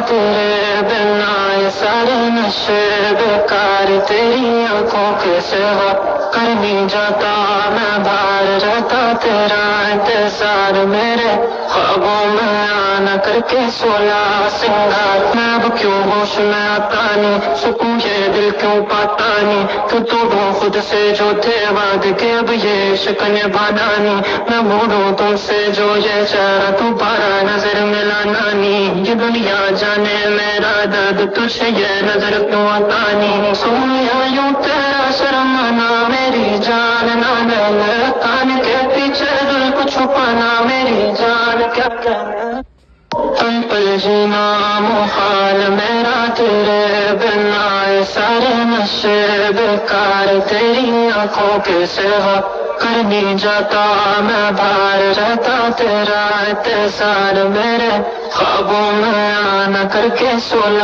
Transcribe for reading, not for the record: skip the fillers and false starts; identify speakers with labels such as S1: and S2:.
S1: तेरे बिना ये सारे नशे बेकार, तेरी आंखों के सिवा कर नहीं जाता मैं बाहर, रहता तेरा इंतजार मेरे ख्वाबों में आना करके सोला सिंगार। मैं अब क्यों होश में आता नहीं, सुकून ये दिल क्यों पाता नहीं, तू तो खुद से जो थे वाद के अब ये इश्क निभाना नहीं। मैं मोड़ूं तुमसे जो ये चेहरा दोबारा नजर मिलाना नहीं, ये दुनिया जाने मेरा दर्द तुझे ये नजर क्यों आता नहीं। सोनिया यूं तेरा शर्माना मेरी जान ना ले, कान के पीछे दिल को छुपाना मेरी जान क्या कहना। तुम पर जीना मुहाल मेरा तेरे बिना ये सारे नशे बेकार, तेरी आंखों के सिवा कर नहीं जाता मैं बाहर, रहता तेरा इंतजार मेरे ख्वाबों में आना करके सोला।